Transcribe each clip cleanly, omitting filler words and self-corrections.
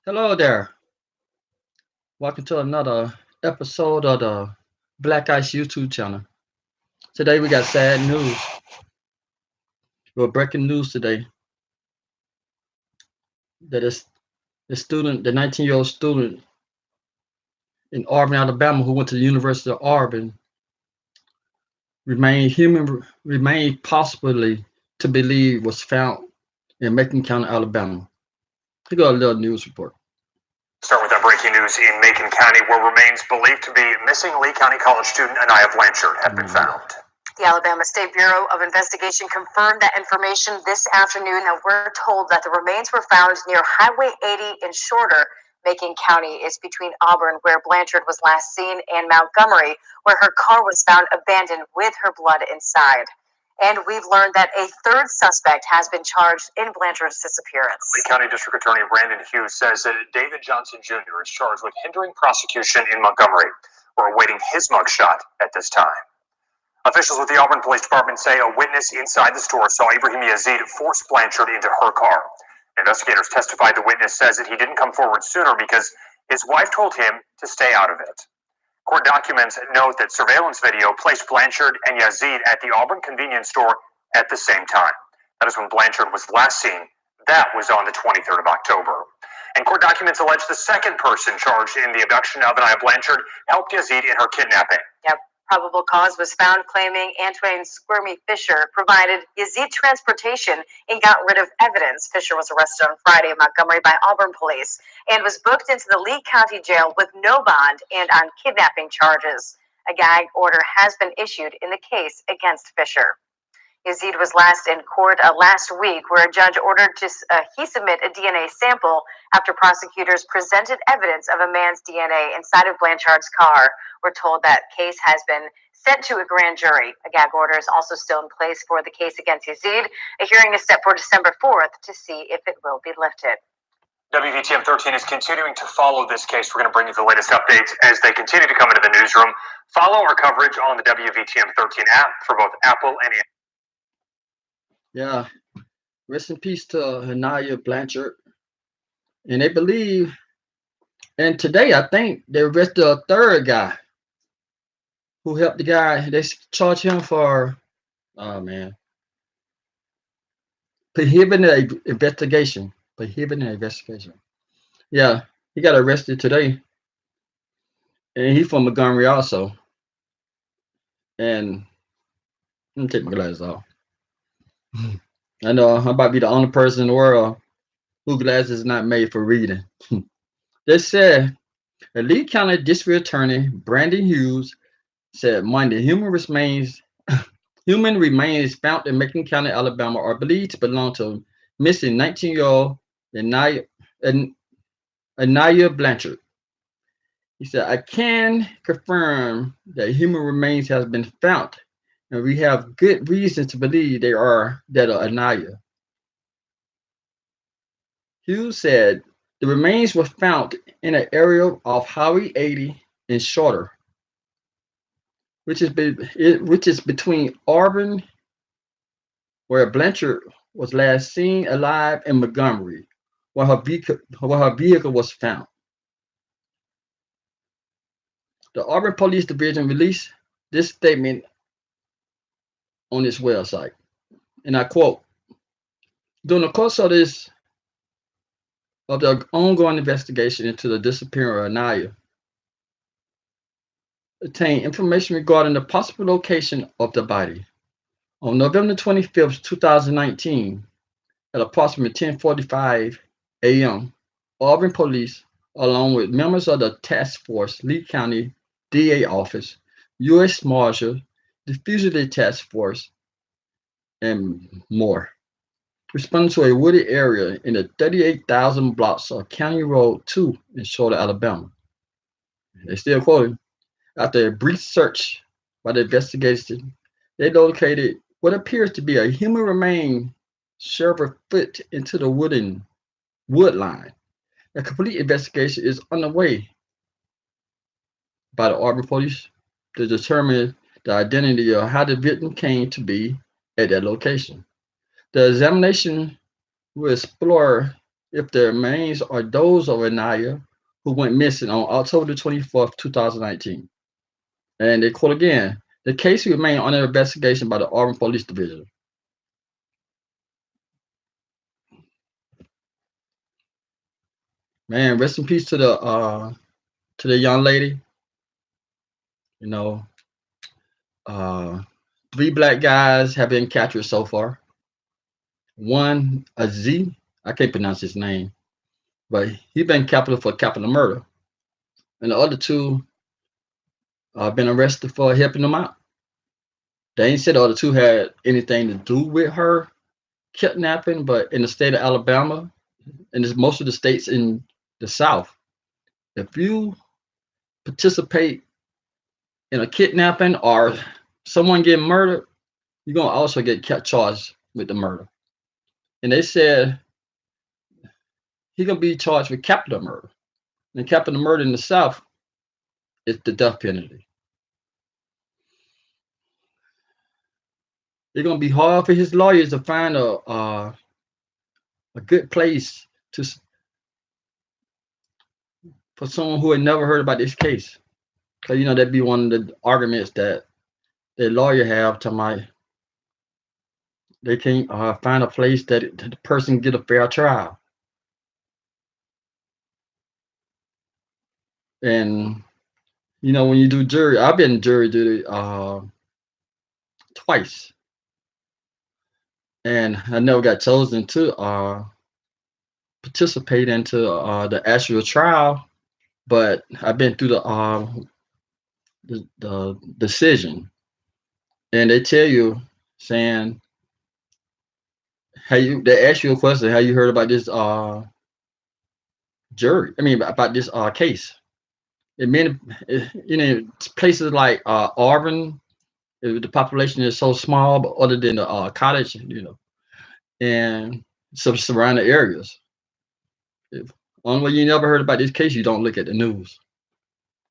Hello there. Welcome to another episode of the Black Ice YouTube channel. Today we got sad news. We're breaking news today that is the 19-year-old student in Auburn, Alabama, who went to the University of Auburn, remained possibly to believe was found in Macon County, Alabama. We got a little news report. Start with our breaking news in Macon County, where remains believed to be missing Lee County College student Aniah Blanchard have been found. The Alabama State Bureau of Investigation confirmed that information this afternoon, and we're told that the remains were found near Highway 80 in Shorter. Macon County is between Auburn, where Blanchard was last seen, and Montgomery, where her car was found abandoned with her blood inside. And we've learned that a third suspect has been charged in Blanchard's disappearance. Lee County District Attorney Brandon Hughes says that David Johnson Jr. is charged with hindering prosecution in Montgomery. We're awaiting his mugshot at this time. Officials with the Auburn Police Department say a witness inside the store saw Ibrahim Yazid force Blanchard into her car. Investigators testified the witness says that he didn't come forward sooner because his wife told him to stay out of it. Court documents note that surveillance video placed Blanchard and Yazid at the Auburn convenience store at the same time. That is when Blanchard was last seen. That was on the 23rd of October. And court documents allege the second person charged in the abduction of Aniah Blanchard helped Yazid in her kidnapping. Yep. Probable cause was found claiming Antoine Squirmy Fisher provided Yazid transportation and got rid of evidence. Fisher was arrested on Friday in Montgomery by Auburn police and was booked into the Lee County Jail with no bond and on kidnapping charges. A gag order has been issued in the case against Fisher. Yazid was last in court last week, where a judge ordered he submit a DNA sample after prosecutors presented evidence of a man's DNA inside of Blanchard's car. We're told that case has been sent to a grand jury. A gag order is also still in place for the case against Yazid. A hearing is set for December 4th to see if it will be lifted. WVTM 13 is continuing to follow this case. We're going to bring you the latest updates as they continue to come into the newsroom. Follow our coverage on the WVTM 13 app for both Apple and Android. Yeah, rest in peace to Aniah Blanchard. And they believe, and today I think they arrested a third guy who helped the guy. They charged him for, oh man, prohibiting an investigation. Prohibiting an investigation. Yeah, he got arrested today. And he's from Montgomery also. And let me take my glasses off. I know I'm about to be the only person in the world whose glasses is not made for reading. They said the Lee County District Attorney Brandon Hughes said Monday human remains found in Macon County, Alabama are believed to belong to missing 19-year-old Aniah Blanchard. He said, I can confirm that human remains has been found, and we have good reason to believe they are that of Aniah. Hughes said the remains were found in an area of Highway 80 in Shorter, which is between Auburn, where Blanchard was last seen alive, in Montgomery, where her vehicle was found. The Auburn Police Division released this statement on its website, and I quote, during the course of the ongoing investigation into the disappearance of Aniah, obtained information regarding the possible location of the body. On November 25th, 2019, at approximately 10:45 a.m., Auburn Police, along with members of the task force, Lee County DA Office, U.S. Marshal, the Fugitive Task Force, and more, responded to a wooded area in the 38,000 blocks of County Road 2 in Shorter, Alabama. They still quoting. After a brief search by the investigators, they located what appears to be a human remain several foot into the wood line. A complete investigation is underway by the Auburn Police to determine the identity of how the victim came to be at that location. The examination will explore if the remains are those of Aniah, who went missing on October 24th, 2019. And they quote again, the case remains under investigation by the Auburn Police Division. Man, rest in peace to the young lady. You know, uh, 3 black guys have been captured so far. One, a Z, I can't pronounce his name, but he been captured for capital murder, and the other two been arrested for helping them out. They ain't said the other two had anything to do with her kidnapping, but in the state of Alabama, and it's most of the states in the South, if you participate in a kidnapping or someone getting murdered, you're gonna also get charged with the murder. And they said he's gonna be charged with capital murder. And capital murder in the South is the death penalty. It's gonna be hard for his lawyers to find a good place to for someone who had never heard about this case. Cause that'd be one of the arguments that the lawyer have to my they can't find a place that the person get a fair trial. And when you do jury, I've been jury duty twice, and I never got chosen to participate into the actual trial, but I've been through the decision, and they tell you saying they ask you a question, how you heard about this jury? I mean about this case. It mean places like Auburn, the population is so small, but other than the college, and some surrounding areas. If one way you never heard about this case, you don't look at the news,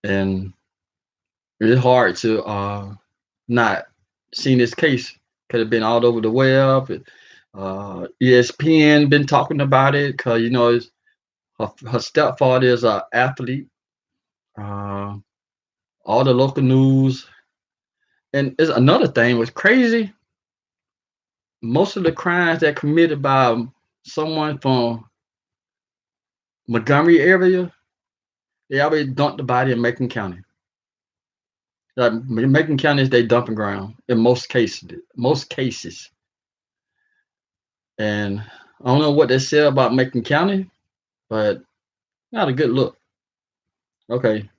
and it's hard to not seen this case. Could have been all over the web. ESPN been talking about it because her stepfather is an athlete. All the local news, and it's another thing was crazy. Most of the crimes that committed by someone from Montgomery area, they always dump the body in Macon County. Like Macon County is their dumping ground in most cases. Most cases. And I don't know what they said about Macon County, but not a good look. Okay.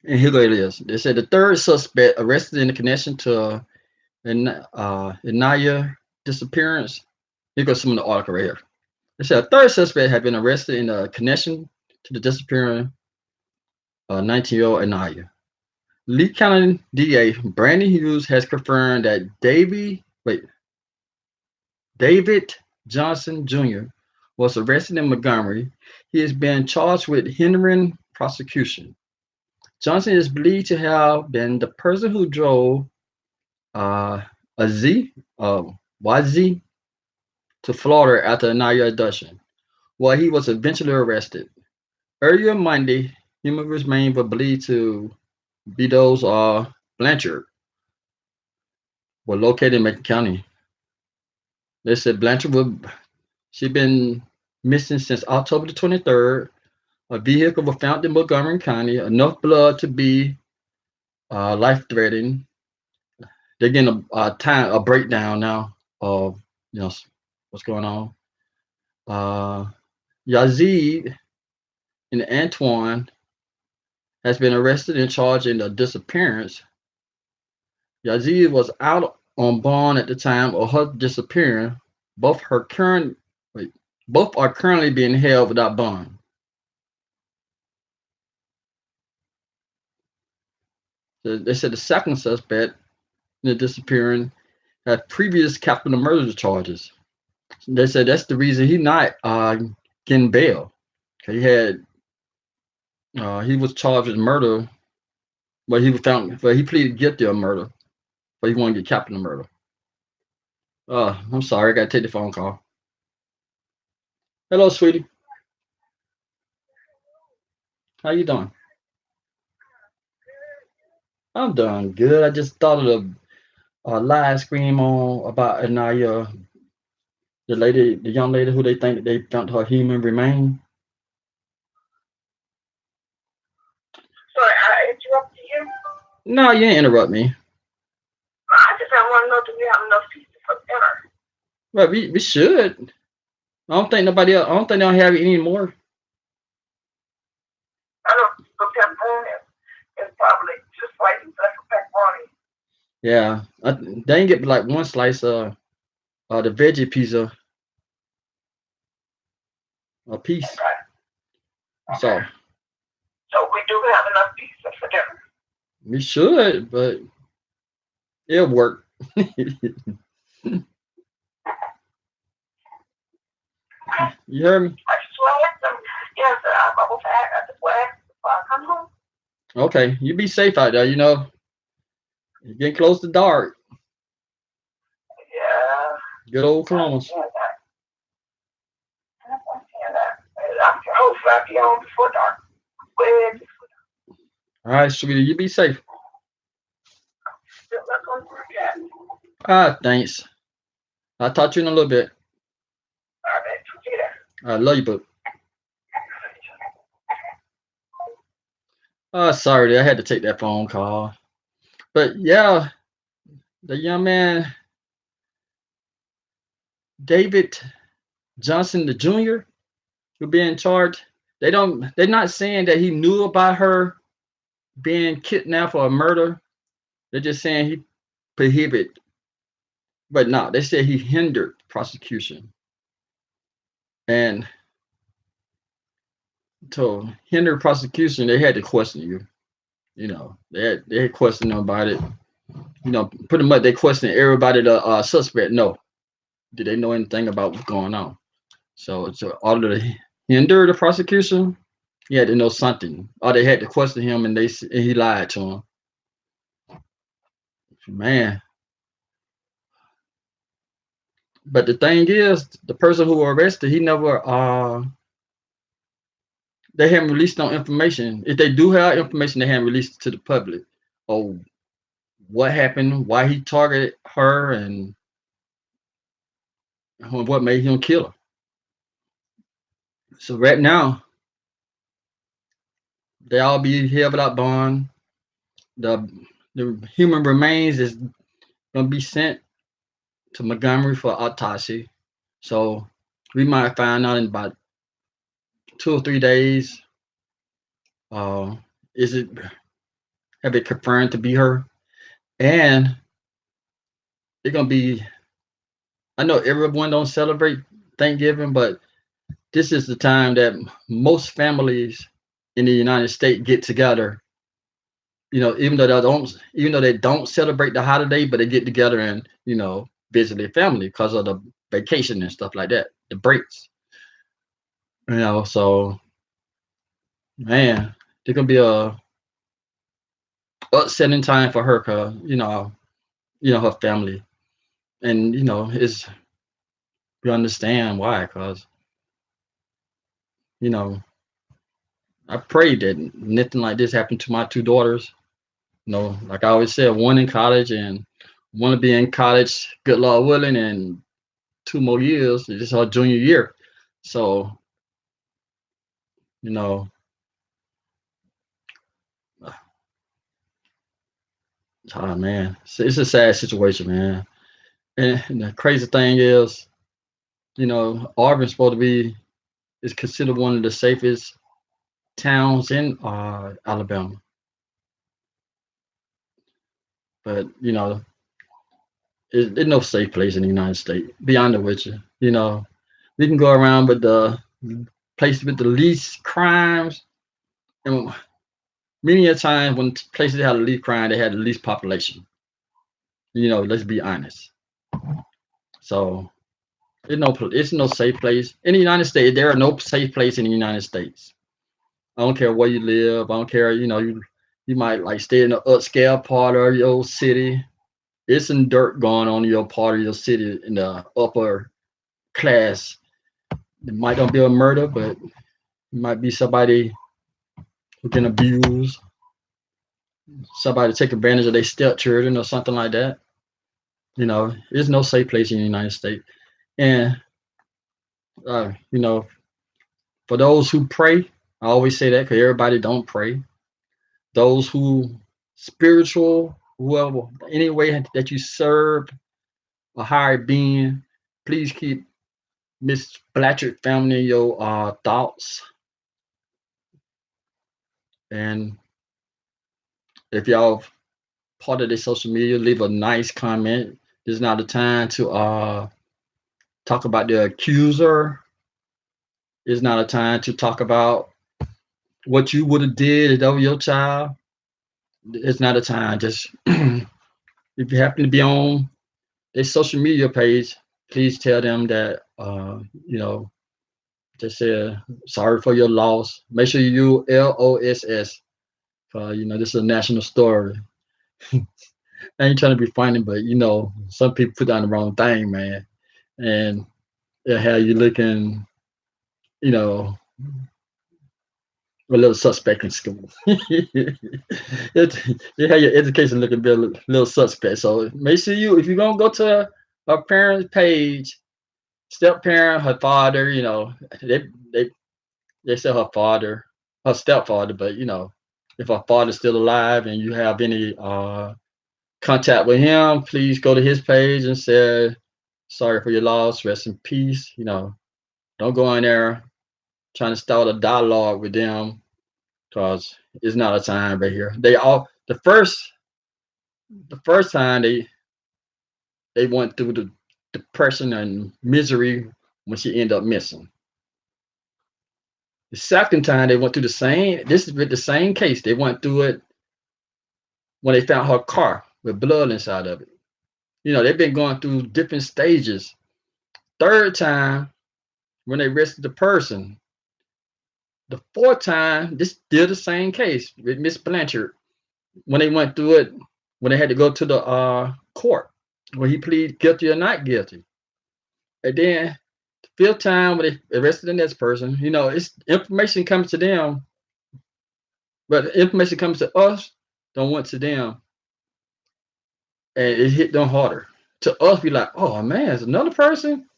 And here it is. They said the third suspect arrested in connection to Aniah disappearance. Here goes some of the article right here. They said a third suspect had been arrested in connection to the disappearing 19-year-old Aniah. Lee County DA Brandon Hughes has confirmed that David Johnson Jr. was arrested in Montgomery. He is being charged with hindering prosecution. Johnson is believed to have been the person who drove YZ to Florida after Aniah abduction, while he was eventually arrested. Earlier Monday, human remains were believed to be those Blanchard were located in Macon County. They said Blanchard she'd been missing since October the 23rd. A vehicle was found in Montgomery County, enough blood to be life-threatening. They're getting a breakdown now of what's going on. Yazid and Antoine has been arrested and charged in the disappearance. Yazid was out on bond at the time of her disappearance. Both are currently being held without bond. They said the second suspect in the disappearance had previous capital murder charges. They said that's the reason he's not getting bail. He was charged with murder, but he pleaded guilty of murder, but he wanted to get capital murder. I'm sorry, I gotta take the phone call. Hello, sweetie. How you doing? I'm doing good. I just thought of a live stream on about Aniah, the lady, the young lady who they think that they found her human remain. Sorry, I interrupted you. No, you didn't interrupt me. I just want to know, do we have enough pieces for dinner? Well, we should. I don't think nobody else. I don't think they don't have it anymore. I know the pepperoni is probably just like the pepperoni. Yeah, they ain't get like one slice of the veggie pizza a piece. Okay. So So we do have enough pieces for dinner. we should, but it'll work. You heard me? I just want to ask them. Yes, I was at the flag before I come home. Okay, you be safe out there. You know, you're getting close to dark. Yeah. Good old Columbus. Yeah, that. I'm hopefully I'll be home before dark. Way before All right, sweetie, you be safe. dark. Let's go to the cat. Ah, thanks. I'll talk to you in a little bit. All right, see you there. I love you, but sorry, I had to take that phone call. But yeah, the young man, David Johnson, the junior, who be in charge. They're not saying that he knew about her being kidnapped for a murder. They're just saying he prohibited, but no, they said he hindered prosecution. And to hinder prosecution, they had to question you. You know, they had questioned them about it. You know, pretty much they questioned everybody. The suspect, no, did they know anything about what's going on? So order to hinder the prosecution, he had to know something, or they had to question him, and he lied to him. Man, but the thing is, the person who arrested, he never they haven't released no information. If they do have information, they haven't released it to the public. Oh, what happened? Why he targeted her, and what made him kill her? So right now, they all be held without bond. The the human remains is gonna be sent to Montgomery for autopsy. So we might find out in about 2 or 3 days. Uh, is it have it confirmed to be her? And it's gonna be. I know everyone don't celebrate Thanksgiving, but this is the time that most families in the United States get together. You know, even though they don't celebrate the holiday, but they get together and visit their family because of the vacation and stuff like that, the breaks. So man, it's gonna be a upsetting time for her, cause her family, and it's you understand why, cause you know I pray that nothing like this happened to my two daughters. Like I always said, one in college and one to be in college, good Lord willing, and 2 more years. This is her junior year. So, you know, oh man, it's a sad situation, man. And the crazy thing is, Auburn's supposed to be is considered one of the safest towns in Alabama. But there's no safe place in the United States. Be honest with you. We can go around with the place with the least crimes, and many a time when places have the least crime, they have the least population. Let's be honest. So it's no safe place in the United States. There are no safe place in the United States. I don't care where you live. I don't care. You might like stay in the upscale part of your city. It's some dirt going on in your part of your city in the upper class. It might not be a murder, but it might be somebody who can abuse, somebody take advantage of their stepchildren or something like that. There's no safe place in the United States. And you know, for those who pray, I always say that because everybody don't pray. Those who spiritual, whoever, any way that you serve a higher being, please keep Miss Blanchard family in your thoughts. And if y'all part of the social media, leave a nice comment. This is not the time to talk about the accuser. It's not a time to talk about what you would have did if that was your child. It's not a time. Just if you happen to be on their social media page, please tell them that just say sorry for your loss. Make sure you use LOSS. This is a national story. I ain't trying to be funny, but some people put down the wrong thing, man, and it had you looking, you know, a little suspect in school. it had your education looking a little suspect. So make sure if you're gonna go to a parent's page, step parent, her father, they they they say her father, her stepfather, but if her father's still alive and you have any contact with him, please go to his page and say sorry for your loss, rest in peace. Don't go in there trying to start a dialogue with them because it's not a time right here. They all the first time they went through the depression and misery when she ended up missing. The second time they went through the same. This is with the same case. They went through it when they found her car with blood inside of it. They've been going through different stages. Third time when they arrested the person. The fourth time, this still the same case with Miss Blanchard when they went through it, when they had to go to the court, when he pleaded guilty or not guilty. And then the fifth time when they arrested the next person, it's information comes to them, but the information comes to us, don't went to them, and it hit them harder. To us, be like, oh man, it's another person.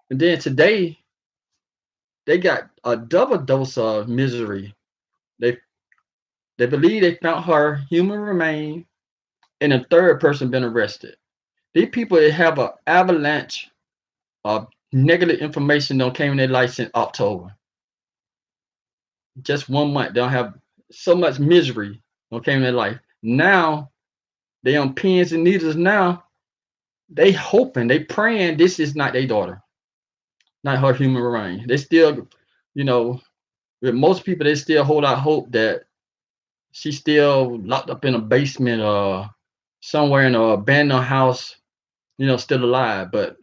And then today, they got a double dose of misery. They they believe they found her human remain, and a third person been arrested. These people have an avalanche of negative information that came in their life since October. Just 1 month, they'll have so much misery that came in their life. Now they on pins and needles. Now they hoping, they praying this is not their daughter, not her human remain. They still, with most people, they still hold out hope that she's still locked up in a basement or somewhere in an abandoned house, still alive. But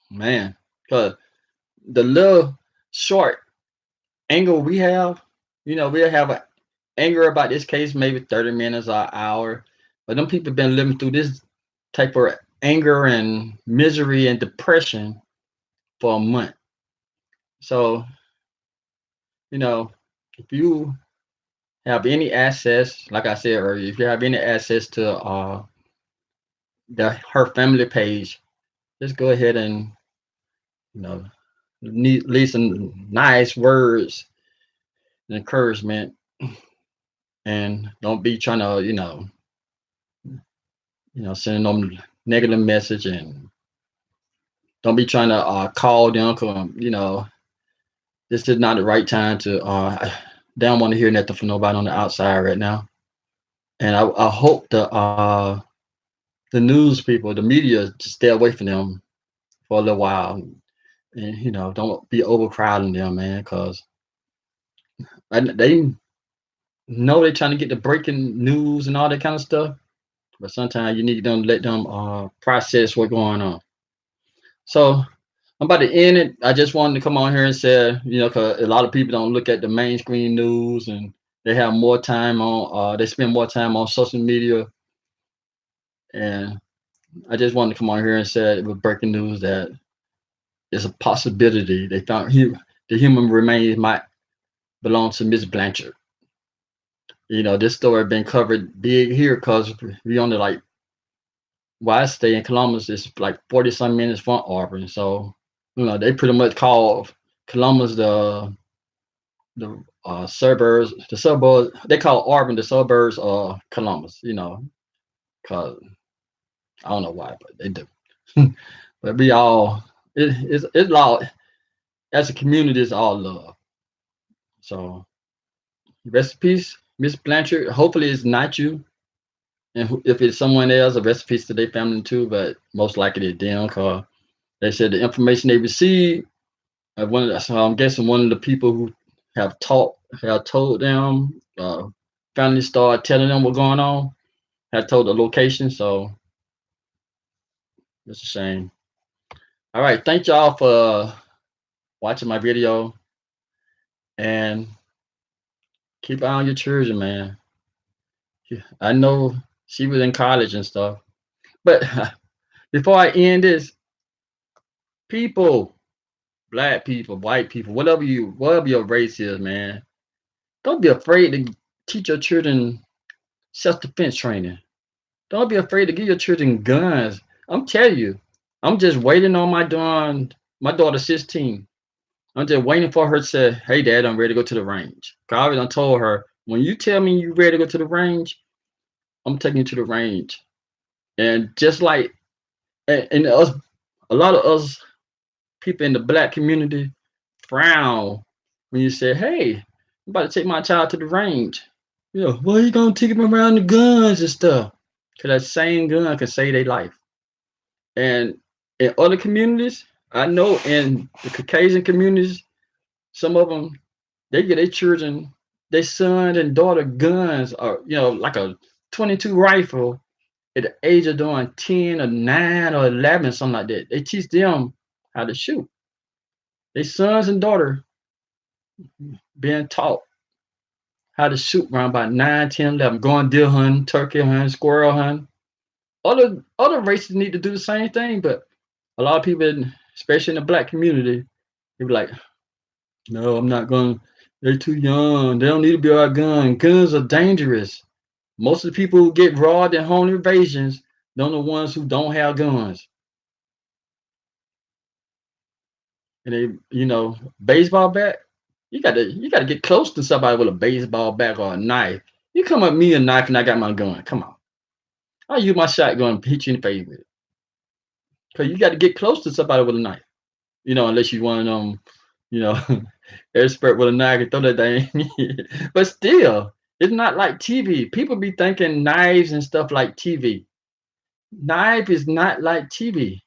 man, because the little short angle we have, we'll have an anger about this case maybe 30 minutes or an hour. But them people been living through this type of anger and misery and depression for a month. So, if you have any access, like I said earlier, if you have any access to her family page, just go ahead and leave some nice words and encouragement, and don't be trying to sending them negative message, and don't be trying to call them because this is not the right time to they don't want to hear nothing from nobody on the outside right now. And I hope the news people, the media, just stay away from them for a little while, and don't be overcrowding them, man, because they know they're trying to get the breaking news and all that kind of stuff, but sometimes you need them to let them process what's going on. So I'm about to end it. I just wanted to come on here and say, because a lot of people don't look at the mainstream news, and they have more time on, they spend more time on social media. And I just wanted to come on here and say with breaking news that it's a possibility they found the human remains might belong to Miss Blanchard. This story been covered big here because we only like where I stay in Columbus is like 40 some minutes from Auburn. So, they pretty much call Columbus the suburbs, they call Auburn the suburbs of Columbus, cause I don't know why, but they do. But we all it's all as a community, it's all love. So rest in peace, Miss Blanchard. Hopefully it's not you. And if it's someone else, a rest in peace to their family too, but most likely it's them because they said the information they received, so I'm guessing one of the people who have told them, finally started telling them what's going on, had told the location, so it's a shame. All right, thank y'all for watching my video and keep an eye on your children, man. I know she was in college and stuff, but before I end this, people, black people, white people, whatever your race is, man, don't be afraid to teach your children self-defense training. Don't be afraid to give your children guns. I'm telling you, I'm just waiting on my daughter's 16. I'm just waiting for her to say, hey, Dad, I'm ready to go to the range. I already done told her, when you tell me you're ready to go to the range, I'm taking you to the range. And just like, and us, a lot of us people in the black community frown when you say, hey, I'm about to take my child to the range. Why you going to take him around the guns and stuff? Because that same gun can save their life. And in other communities, I know in the Caucasian communities, some of them, they get their children, their son and daughter guns, or like a 22 rifle at the age of doing 10 or 9 or 11, something like that. They teach them how to shoot. Their sons and daughter being taught how to shoot around about 9, 10, 11, going deer hunting, turkey hunting, squirrel hunting. Other races need to do the same thing, but a lot of people, especially in the black community, they be like, no, I'm not going. They're too young. They don't need to be our gun. Guns are dangerous. Most of the people who get robbed in home invasions, they're the ones who don't have guns. And baseball bat, you gotta get close to somebody with a baseball bat or a knife. You come at me a knife and I got my gun. Come on. I'll use my shotgun and hit you in the face with it. Because you got to get close to somebody with a knife. Unless you want them, expert with a knife and throw that thing. But still, it's not like TV. People be thinking knives and stuff like TV. Knife is not like TV.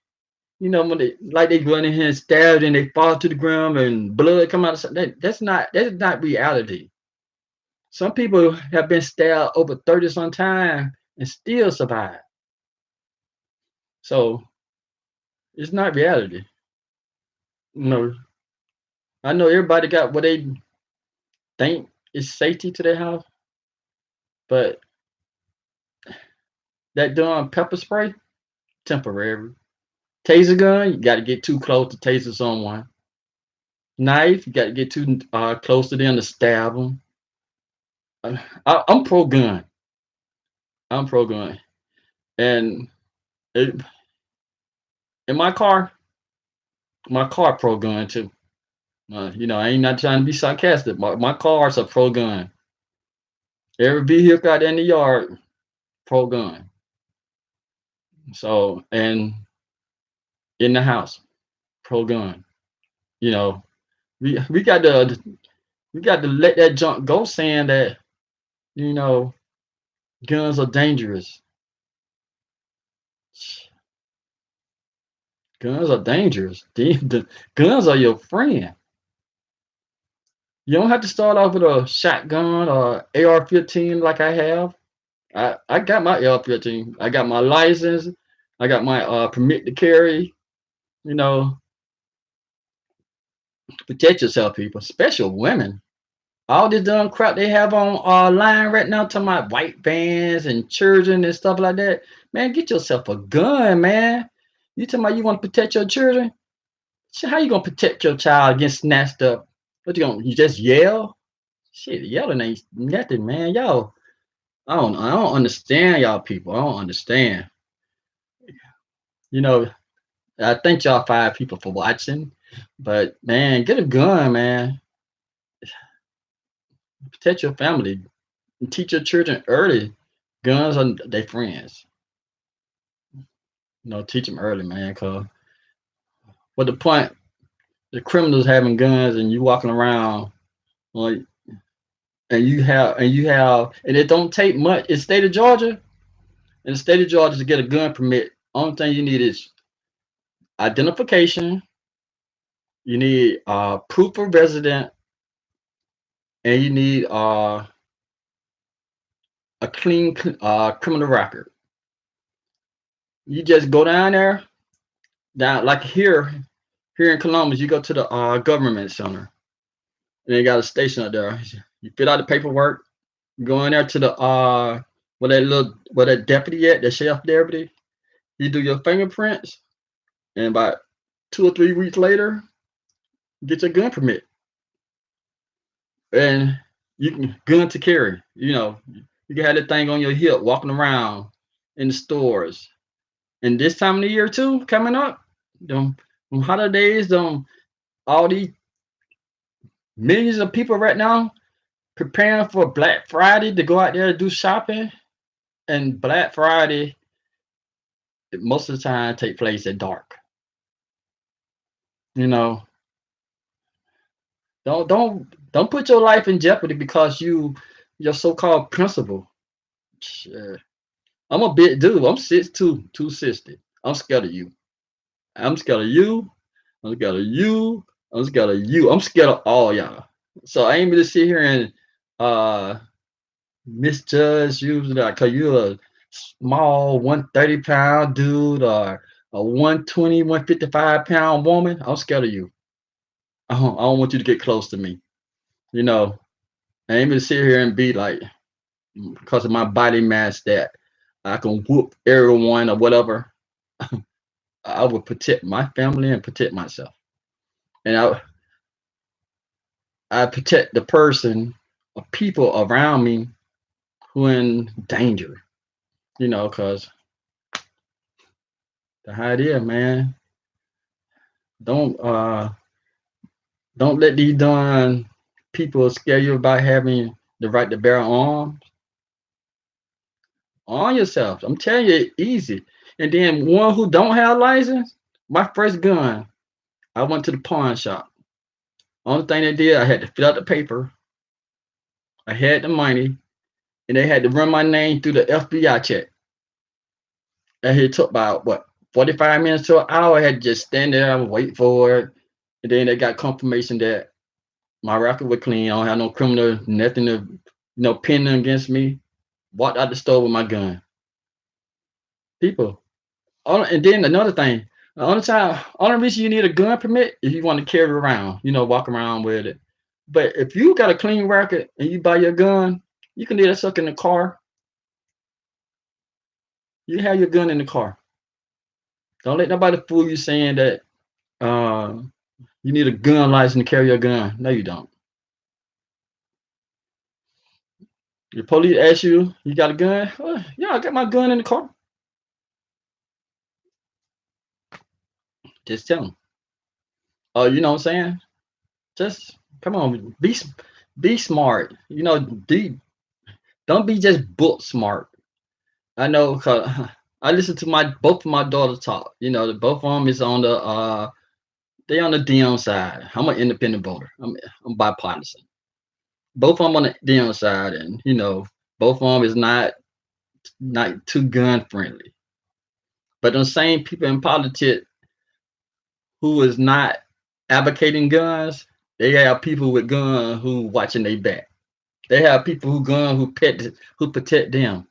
When they go in here and stab and they fall to the ground and blood come out. That's not reality. Some people have been stabbed over 30 some time and still survive. So it's not reality. I know everybody got what they think is safety to their house, but that darn pepper spray, temporary. Taser gun, you got to get too close to taser someone. Knife, you got to get too close to them to stab them. I'm pro gun. I'm pro gun, and in my car pro gun too. I ain't not trying to be sarcastic. My car's a pro gun. Every vehicle out there in the yard, pro gun. So, and in the house, pro gun. We got to let that junk go, saying that guns are dangerous. Guns are dangerous. The guns are your friend. You don't have to start off with a shotgun or AR-15 like I have. I got my AR-15. I got my license. I got my permit to carry. Protect yourself, people. Especially women. All this dumb crap they have on line right now, talking about white vans and children and stuff like that. Man, get yourself a gun, man. You talking about you want to protect your children? Shit, how you gonna protect your child against snatched up? What you just yell? Shit, yelling ain't nothing, man. Y'all, I don't understand y'all people. I don't understand. You know, I thank y'all 5 people for watching, but man, get a gun, man. Protect your family. Teach your children early. Guns are their friends. Teach them early, man. Cause what the point? The criminals having guns and you walking around like, and it don't take much. In the state of Georgia, to get a gun permit, only thing you need is identification. You need proof of resident, and you need a clean criminal record. You just go down there, like here in Columbus, you go to the government center, and they got a station up there. You fill out the paperwork. You go in there to the where that deputy at, the sheriff deputy. You do your fingerprints, and about 2 or 3 weeks later, you get your gun permit, and you can gun to carry. You can have that thing on your hip, walking around in the stores. And this time of the year too, coming up, them holidays, all these millions of people right now preparing for Black Friday to go out there to do shopping. And Black Friday, most of the time, take place at dark. You know, don't put your life in jeopardy because your so-called principal. Shit. I'm a big dude. I'm 6'2", 260. I'm scared of you. I'm scared of you. I'm scared of you. I'm scared of you. I'm scared of all y'all. So I ain't gonna sit here and misjudge you because you're a small 130-pound dude or a 120, 155-pound woman. I'm scared of you. I don't want you to get close to me. I ain't gonna sit here and be like, because of my body mass, that I can whoop everyone or whatever. I would protect my family and protect myself. And I protect the person or people around me who in danger, because the how it is, man. Don't don't let these darn people scare you about having the right to bear arms. On yourself. I'm telling you, it's easy. And then one who don't have a license, my first gun, I went to the pawn shop. Only thing they did, I had to fill out the paper. I had the money, and they had to run my name through the FBI check. And it took about 45 minutes to an hour. I had to just stand there and wait for it. And then they got confirmation that my record was clean. I don't have no criminal, nothing to pending against me. Walked out the store with my gun. People. And then another thing, only reason you need a gun permit is you want to carry around, walk around with it. But if you got a clean record and you buy your gun, you can leave that sucker in the car. You have your gun in the car. Don't let nobody fool you saying that you need a gun license to carry your gun. No, you don't. The police ask you got a gun? Yeah, I got my gun in the car. Just tell them. You know what I'm saying? Just come on, be smart. Don't be just book smart. I know, cause I listen to both of my daughters talk. Both of them is on the they on the DM side. I'm an independent voter. I'm bipartisan. Both of them on the DM side, and both of them is not too gun friendly. But the same people in politics who is not advocating guns, they have people with guns who watching their back. They have people who protect them.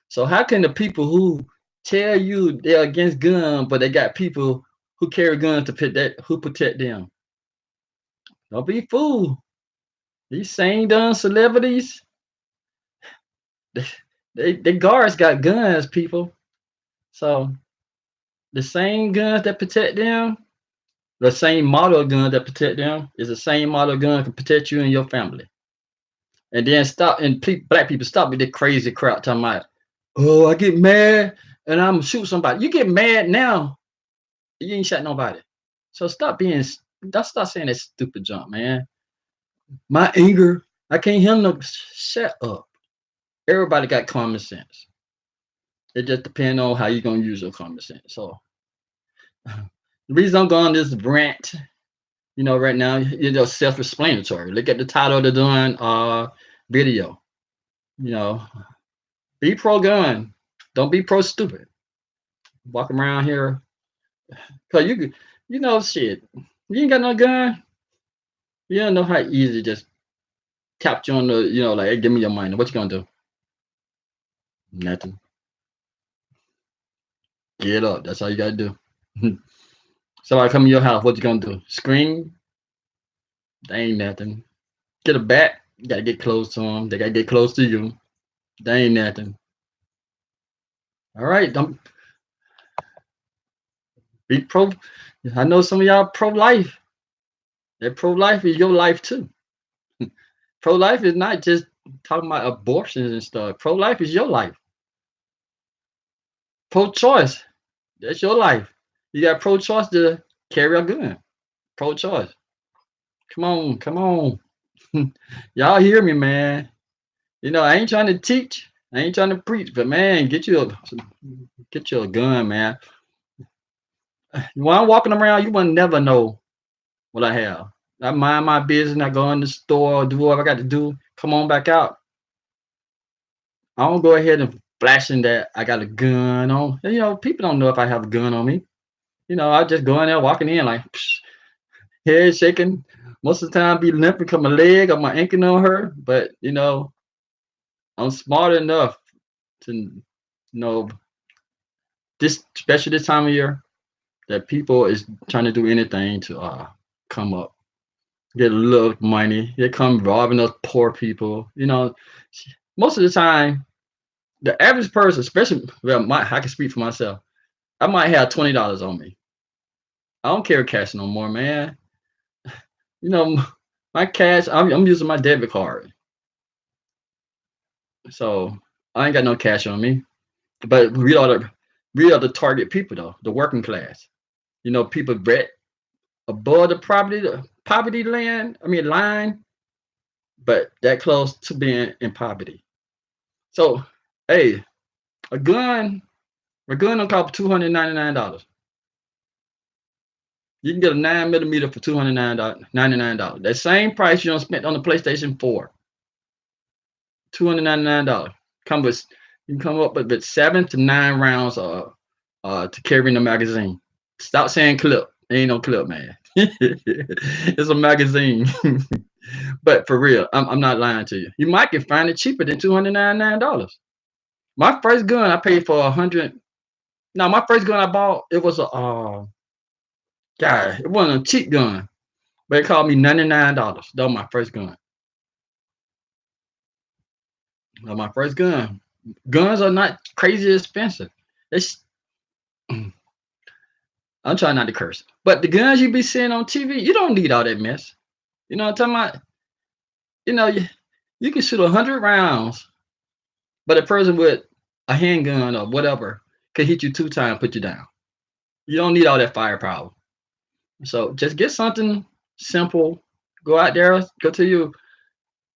So how can the people who tell you they're against guns, but they got people who carry guns who protect them? Don't be fooled. These same damn celebrities, they guards got guns, people. So the same guns that protect them, The same model gun that protect them is the same model gun can protect you and your family. And then stop and black people stop with that crazy crap talking about, oh, I get mad and I'm gonna shoot somebody. You get mad now, you ain't shot nobody. So stop saying that stupid junk, man. My anger, I can't handle no. Shut up. Everybody got common sense. It just depends on how you gonna use your common sense. So the reason I'm going on this rant, right now, self-explanatory. Look at the title of the doing video. Be pro-gun. Don't be pro-stupid. Walking around here, cause shit. You ain't got no gun. You don't know how easy just tap you on the, like, hey, give me your money. What you gonna do? Nothing. Get up. That's all you gotta do. Somebody come in your house. What you gonna do? Scream? They ain't nothing. Get a bat. You gotta get close to them. They gotta get close to you. They ain't nothing. All right. Don't be pro. I know some of y'all pro-life. That pro-life is your life too. Pro-life is not just talking about abortions and stuff. Pro-life is your life. Pro-choice, that's your life. You got pro-choice to carry a gun. Pro-choice. Come on. Y'all hear me, man. I ain't trying to teach. I ain't trying to preach, but man, get you a gun, man. When I'm walking around, you will never know what I have. I mind my business. I go in the store, do what I got to do. Come on back out. I don't go ahead and flashing that I got a gun on. People don't know if I have a gun on me. I just go in there walking in like head shaking. Most of the time be limping because my leg or my ankle on her. But I'm smart enough to know this, especially this time of year, that people is trying to do anything to come up, get a little money. They come robbing us poor people. Most of the time, the average person, especially I can speak for myself. I might have $20 on me. I don't carry cash no more, man. My cash, I'm using my debit card. So I ain't got no cash on me. But we are the target people though, the working class. People rent above the poverty line, but that close to being in poverty. So, hey, a gun don't cost $299. You can get a 9mm for $299. That same price you don't spend on the PlayStation 4. $299. You can come up with 7 to 9 rounds to carry in the magazine. Stop saying clip. There ain't no clip, man. It's a magazine. But for real, I'm not lying to you. You might can find it cheaper than $299. My first gun I paid for $100. No, my first gun I bought, it was it wasn't a cheap gun, but it cost me $99. That was my first gun. That was my first gun. Guns are not crazy expensive. I'm trying not to curse, but the guns you be seeing on TV, you don't need all that mess. You know what I'm talking about? You can shoot 100 rounds, but a person with a handgun or whatever could hit you 2 times, put you down. You don't need all that firepower. So just get something simple. Go out there, go to your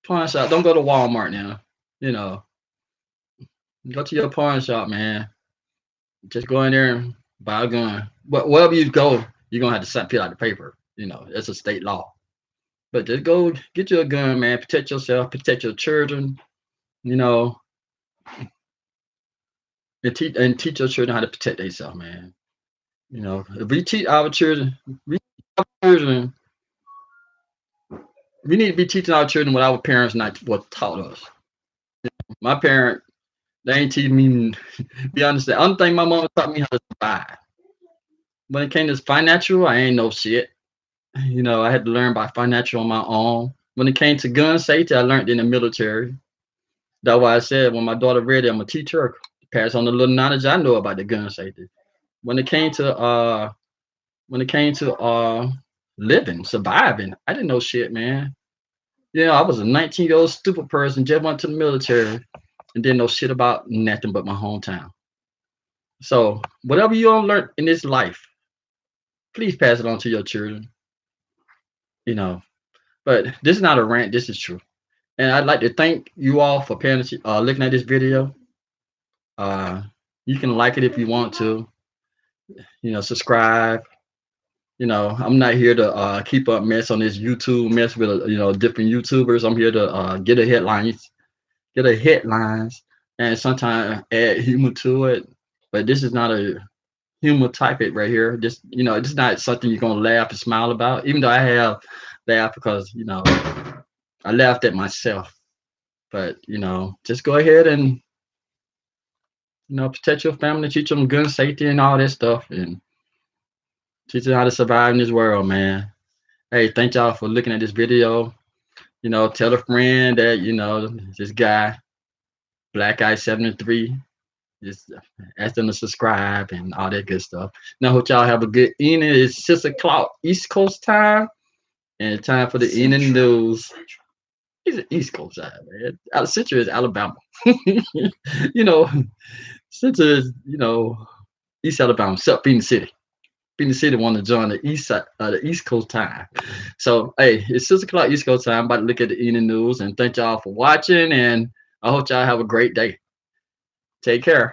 pawn shop. Don't go to Walmart now. Go to your pawn shop, man. Just go in there and buy a gun. But wherever you go, you're gonna have to fill out the paper. It's a state law. But just go get you a gun, man. Protect yourself, protect your children. And teach your children how to protect themselves, man. If we teach our children, we need to be teaching our children what our parents what taught us. My parent, they ain't teaching me. Be honest, the only thing my mom taught me how to survive. When it came to financial, I ain't no shit. I had to learn by financial on my own. When it came to gun safety, I learned in the military. That's why I said when my daughter ready, I'm gonna teach her, pass on the little knowledge I know about the gun safety. When it came to when it came to living, surviving. I didn't know shit, man. You know, I was a 19-year-old stupid person, just went to the military and didn't know shit about nothing but my hometown. So whatever you don't learn in this life, please pass it on to your children. You know, but this is not a rant. This is true. And I'd like to thank you all for looking at this video. Uh, you can like it if you want to. You know, subscribe. You know, I'm not here to keep up mess on this YouTube mess with different YouTubers. I'm here to get a headlines, and sometimes add humor to it. But this is not a humor type it right here. Just it's not something you're gonna laugh and smile about. Even though I have laughed because I laughed at myself. But just go ahead and protect your family, teach them gun safety and all that stuff, and teach them how to survive in this world, man. Hey, thank y'all for looking at this video. Tell a friend that this guy, Black Eye 73. Just ask them to subscribe and all that good stuff. Now, hope y'all have a good evening. It's 6 o'clock East Coast time, and it's time for the evening news. It's an East Coast time, man. Central is Alabama. Central is East Alabama, except Phoenix City. Phoenix City want to join the East side, the East Coast time. So, hey, it's 6 o'clock East Coast time. I'm about to look at the evening news, and thank y'all for watching. And I hope y'all have a great day. Take care.